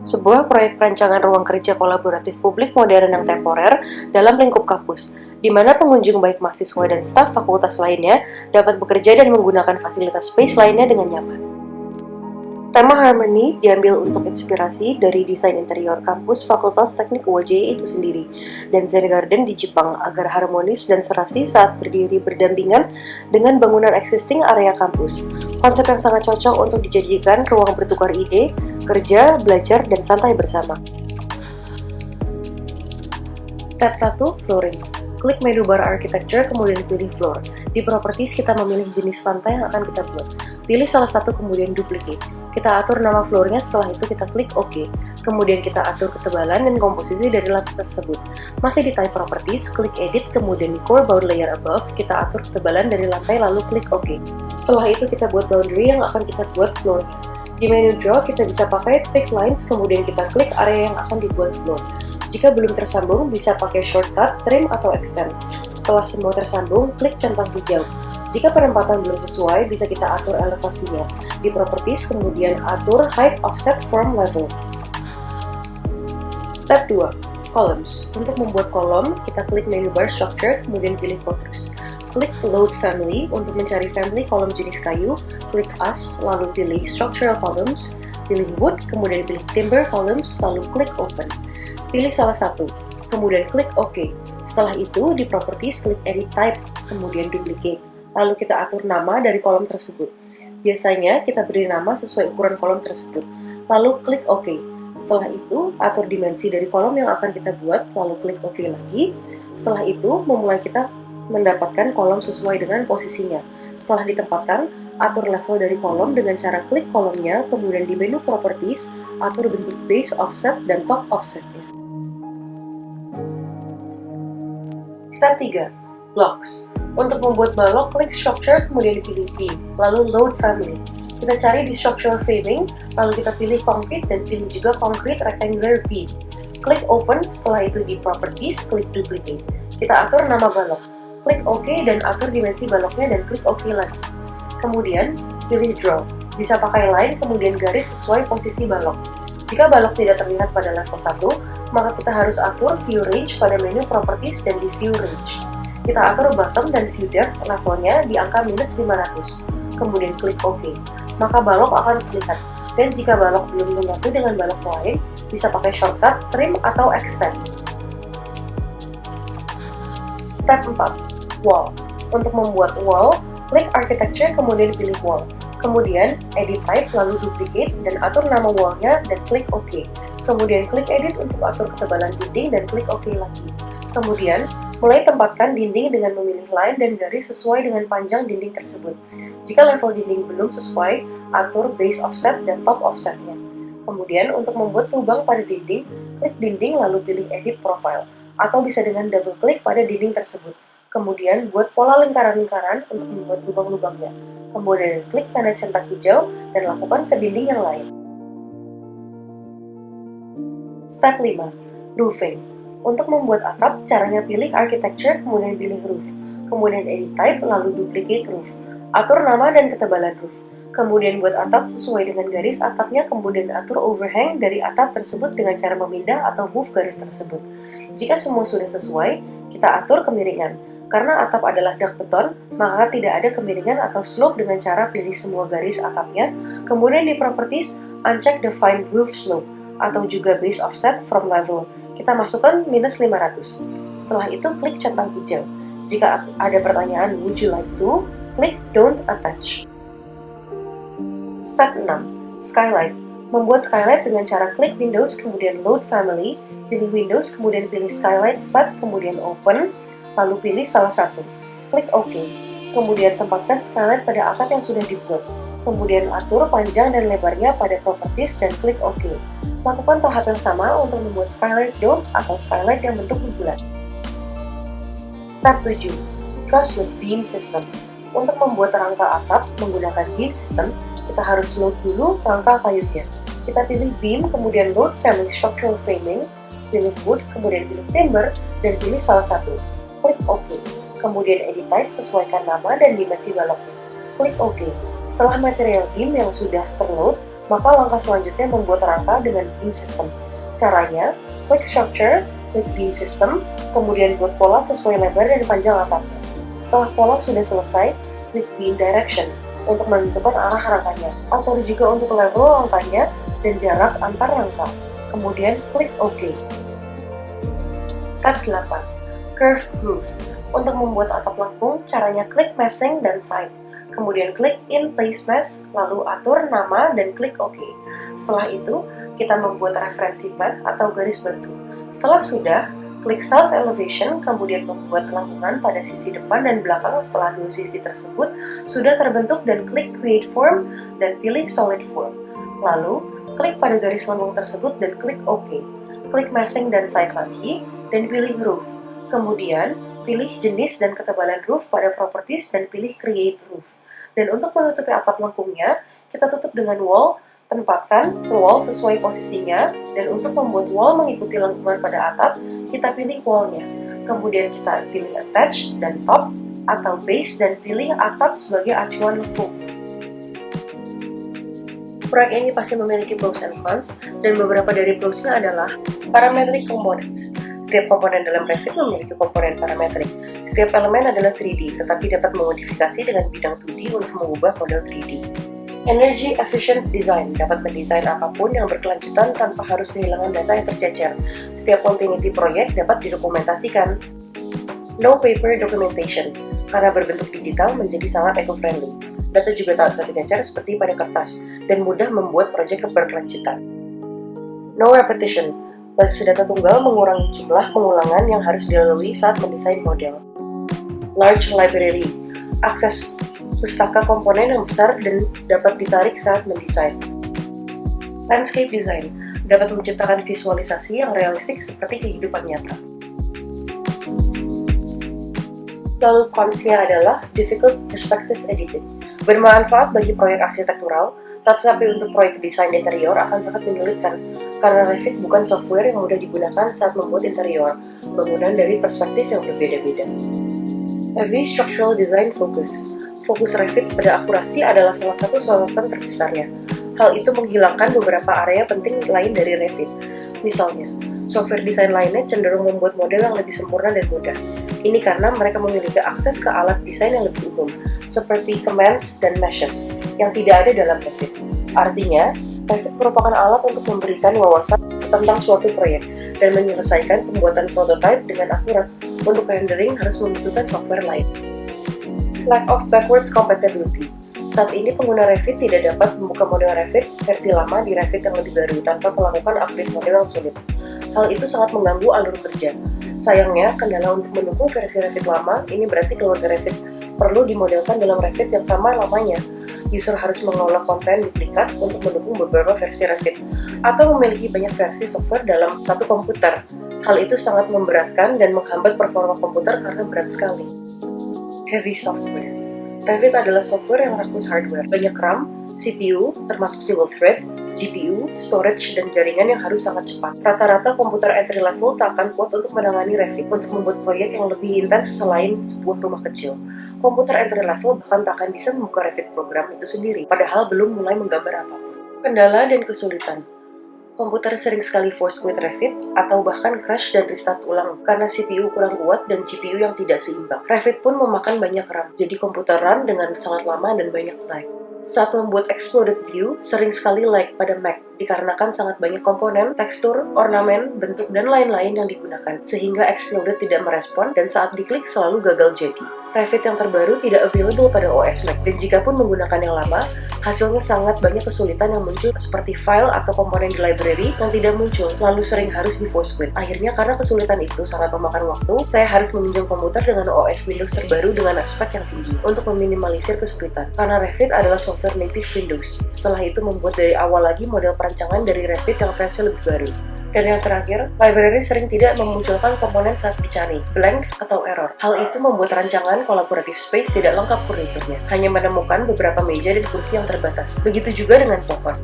sebuah proyek perancangan ruang kerja kolaboratif publik modern yang temporer dalam lingkup kampus, di mana pengunjung baik mahasiswa dan staf fakultas lainnya dapat bekerja dan menggunakan fasilitas space lainnya dengan nyaman. Tema Harmony diambil untuk inspirasi dari desain interior kampus Fakultas Teknik UAJ itu sendiri, dan Zen Garden di Jepang agar harmonis dan serasi saat berdiri berdampingan dengan bangunan existing area kampus. Konsep yang sangat cocok untuk dijadikan ruang bertukar ide, kerja, belajar, dan santai bersama. Step 1. Flooring. Klik menu bar architecture, kemudian pilih floor. Di properties, kita memilih jenis lantai yang akan kita buat. Pilih salah satu, kemudian duplicate. Kita atur nama floornya, setelah itu kita klik OK. Kemudian kita atur ketebalan dan komposisi dari lantai tersebut. Masih di type properties, klik edit, kemudian di core bound layer above, kita atur ketebalan dari lantai lalu klik OK. Setelah itu kita buat boundary yang akan kita buat floornya. Di menu draw, kita bisa pakai pick lines, kemudian kita klik area yang akan dibuat floor. Jika belum tersambung, bisa pakai shortcut, trim, atau extend. Setelah semua tersambung, klik centang hijau. Jika penempatan belum sesuai, bisa kita atur elevasinya. Di properties, kemudian atur height offset from level. Step 2. Columns. Untuk membuat kolom, kita klik menu bar structure, kemudian pilih colors. Klik load family untuk mencari family kolom jenis kayu, klik as, lalu pilih structural columns, pilih wood, kemudian pilih timber columns, lalu klik open. Pilih salah satu, kemudian klik OK. Setelah itu, di properties, klik edit type, kemudian duplicate. Lalu kita atur nama dari kolom tersebut. Biasanya, kita beri nama sesuai ukuran kolom tersebut. Lalu klik OK. Setelah itu, atur dimensi dari kolom yang akan kita buat, lalu klik OK lagi. Setelah itu, memulai kita mendapatkan kolom sesuai dengan posisinya. Setelah ditempatkan, atur level dari kolom dengan cara klik kolomnya, kemudian di menu properties, atur bentuk base offset dan top offsetnya. Step 3. Blocks. Untuk membuat balok, klik structure, kemudian dipilih beam, lalu load family. Kita cari di structural framing, lalu kita pilih concrete dan pilih juga concrete rectangular beam. Klik open, setelah itu di properties, klik duplicate. Kita atur nama balok. Klik OK dan atur dimensi baloknya dan klik OK lagi. Kemudian, pilih draw. Bisa pakai line, kemudian garis sesuai posisi balok. Jika balok tidak terlihat pada level 1, maka kita harus atur view range pada menu properties dan di view range. Kita atur bottom dan view depth levelnya di angka -500. Kemudian klik OK. Maka balok akan terlihat. Dan jika balok belum menyatu dengan balok lain, bisa pakai shortcut, trim, atau extend. Step 4. Wall. Untuk membuat wall, klik architecture, kemudian pilih wall. Kemudian, edit type, lalu duplicate, dan atur nama wallnya, dan klik OK. Kemudian klik edit untuk atur ketebalan dinding, dan klik OK lagi. Kemudian, mulai tempatkan dinding dengan memilih line dan garis sesuai dengan panjang dinding tersebut. Jika level dinding belum sesuai, atur base offset dan top offsetnya. Kemudian, untuk membuat lubang pada dinding, klik dinding lalu pilih edit profile, atau bisa dengan double klik pada dinding tersebut. Kemudian, buat pola lingkaran-lingkaran untuk membuat lubang-lubangnya. Kemudian klik tanda centang hijau dan lakukan ke dinding yang lain. Step 5. Roofing. Untuk membuat atap, caranya pilih architecture, kemudian pilih roof. Kemudian edit type, lalu duplicate roof. Atur nama dan ketebalan roof. Kemudian buat atap sesuai dengan garis atapnya, kemudian atur overhang dari atap tersebut dengan cara memindah atau move garis tersebut. Jika semua sudah sesuai, kita atur kemiringan. Karena atap adalah dak beton, maka tidak ada kemiringan atau slope dengan cara pilih semua garis atapnya. Kemudian di properties, uncheck define roof slope, atau juga base offset from level. Kita masukkan -500. Setelah itu, klik centang hijau. Jika ada pertanyaan, would you like to? Klik don't attach. Step 6. Skylight. Membuat skylight dengan cara klik Windows, kemudian load family, pilih Windows, kemudian pilih skylight flat, kemudian open, lalu pilih salah satu. Klik OK. Kemudian tempatkan skylight pada atap yang sudah dibuat. Kemudian atur panjang dan lebarnya pada properties dan klik OK. Lakukan tahap yang sama untuk membuat skylight dome atau skylight yang bentuk bulat. Step 7. Truss with beam system. Untuk membuat rangka atap menggunakan beam system, kita harus load dulu rangka kayunya. Kita pilih beam, kemudian load family structural framing, pilih wood, kemudian pilih timber, dan pilih salah satu. Klik OK. Kemudian edit type, sesuaikan nama dan dimensi baloknya. Klik OK. Setelah material beam yang sudah terload, Maka langkah selanjutnya membuat rangka dengan beam system. Caranya, klik structure, klik beam system, kemudian buat pola sesuai lebar dan panjang atap. Setelah pola sudah selesai, klik beam direction untuk menentukan arah rangkanya. Atur juga untuk level rangkanya dan jarak antar rangka. Kemudian klik OK. Step 8. Curved roof. Untuk membuat atap lengkung, caranya klik Massing dan Side. Kemudian klik In Place Mesh, lalu atur nama dan klik OK. Setelah itu, kita membuat referensi mat atau garis bantu. Setelah sudah, klik South Elevation, kemudian membuat lengkungan pada sisi depan dan belakang setelah dua sisi tersebut sudah terbentuk dan klik Create Form dan pilih Solid Form. Lalu, klik pada garis lengkung tersebut dan klik OK. Klik Massing dan Side lagi, dan pilih Roof. Kemudian, pilih jenis dan ketebalan roof pada Properties dan pilih Create Roof. Dan untuk menutupi atap lengkungnya, kita tutup dengan wall. Tempatkan wall sesuai posisinya, dan untuk membuat wall mengikuti lengkungan pada atap, kita pilih wallnya. Kemudian kita pilih attach dan top atau base dan pilih atap sebagai acuan lengkung. Proyek ini pasti memiliki pros and cons, dan beberapa dari prosnya adalah parametric components. Setiap komponen dalam Revit memiliki komponen parametrik. Setiap elemen adalah 3D, tetapi dapat memodifikasi dengan bidang 2D untuk mengubah model 3D. Energy Efficient Design dapat mendesain apapun yang berkelanjutan tanpa harus kehilangan data yang tercecer. Setiap continuity proyek dapat didokumentasikan. No Paper Documentation, karena berbentuk digital menjadi sangat eco-friendly. Data juga tak tercecer seperti pada kertas, dan mudah membuat proyek berkelanjutan. No Repetition, basis data tunggal mengurangi jumlah pengulangan yang harus dilalui saat mendesain model. Large Library, akses pustaka komponen yang besar dan dapat ditarik saat mendesain. Landscape Design, dapat menciptakan visualisasi yang realistik seperti kehidupan nyata. Lalu cons-nya adalah Difficult Perspective Editing. Bermanfaat bagi proyek arsitektural, tetapi untuk proyek desain interior akan sangat menyulitkan, karena Revit bukan software yang mudah digunakan saat membuat interior bangunan dari perspektif yang berbeda-beda. Heavy Structural Design Focus. Fokus Revit pada akurasi adalah salah satu sorotan terbesarnya. Hal itu menghilangkan beberapa area penting lain dari Revit. Misalnya, software desain lainnya cenderung membuat model yang lebih sempurna dan mudah. Ini karena mereka memiliki akses ke alat desain yang lebih umum, seperti commands dan meshes, yang tidak ada dalam Revit. Artinya, Revit merupakan alat untuk memberikan wawasan tentang suatu proyek dan menyelesaikan pembuatan prototipe dengan akurat. Untuk rendering harus membutuhkan software lain. Lack of backwards compatibility. Saat ini pengguna Revit tidak dapat membuka model Revit versi lama di Revit yang lebih baru tanpa melakukan upgrade model yang sulit. Hal itu sangat mengganggu alur kerja. Sayangnya, kendala untuk mendukung versi Revit lama, ini berarti keluarga Revit perlu dimodelkan dalam Revit yang sama lamanya. User harus mengelola konten duplikat untuk mendukung beberapa versi Revit, atau memiliki banyak versi software dalam satu komputer. Hal itu sangat memberatkan dan menghambat performa komputer karena berat sekali. Heavy Software. Revit adalah software yang rakus hardware. Banyak RAM, CPU, termasuk single thread, GPU, storage, dan jaringan yang harus sangat cepat. Rata-rata komputer entry level tak akan kuat untuk menangani Revit untuk membuat proyek yang lebih intens selain sebuah rumah kecil. Komputer entry level bahkan tak akan bisa membuka Revit program itu sendiri, padahal belum mulai menggambar apapun. Kendala dan kesulitan. Komputer sering sekali force quit Revit atau bahkan crash dan restart ulang karena CPU kurang kuat dan GPU yang tidak seimbang. Revit pun memakan banyak RAM, jadi komputer run dengan sangat lama dan banyak lag. Saat membuat exploded view, sering sekali lag pada Mac dikarenakan sangat banyak komponen, tekstur, ornamen, bentuk, dan lain-lain yang digunakan, sehingga exploded tidak merespon dan saat diklik selalu gagal jadi. Revit yang terbaru tidak available pada OS Mac, dan jika pun menggunakan yang lama, hasilnya sangat banyak kesulitan yang muncul seperti file atau komponen di library yang tidak muncul, lalu sering harus di force quit. Akhirnya karena kesulitan itu sangat memakan waktu, saya harus meminjam komputer dengan OS Windows terbaru dengan aspek yang tinggi untuk meminimalisir kesulitan, karena Revit adalah software native Windows. Setelah itu membuat dari awal lagi model perancangan dari Revit yang versi lebih baru. Dan yang terakhir, library sering tidak memunculkan komponen saat dicari, blank atau error. Hal itu membuat rancangan collaborative space tidak lengkap furniturnya, hanya menemukan beberapa meja dan kursi yang terbatas. Begitu juga dengan pohon.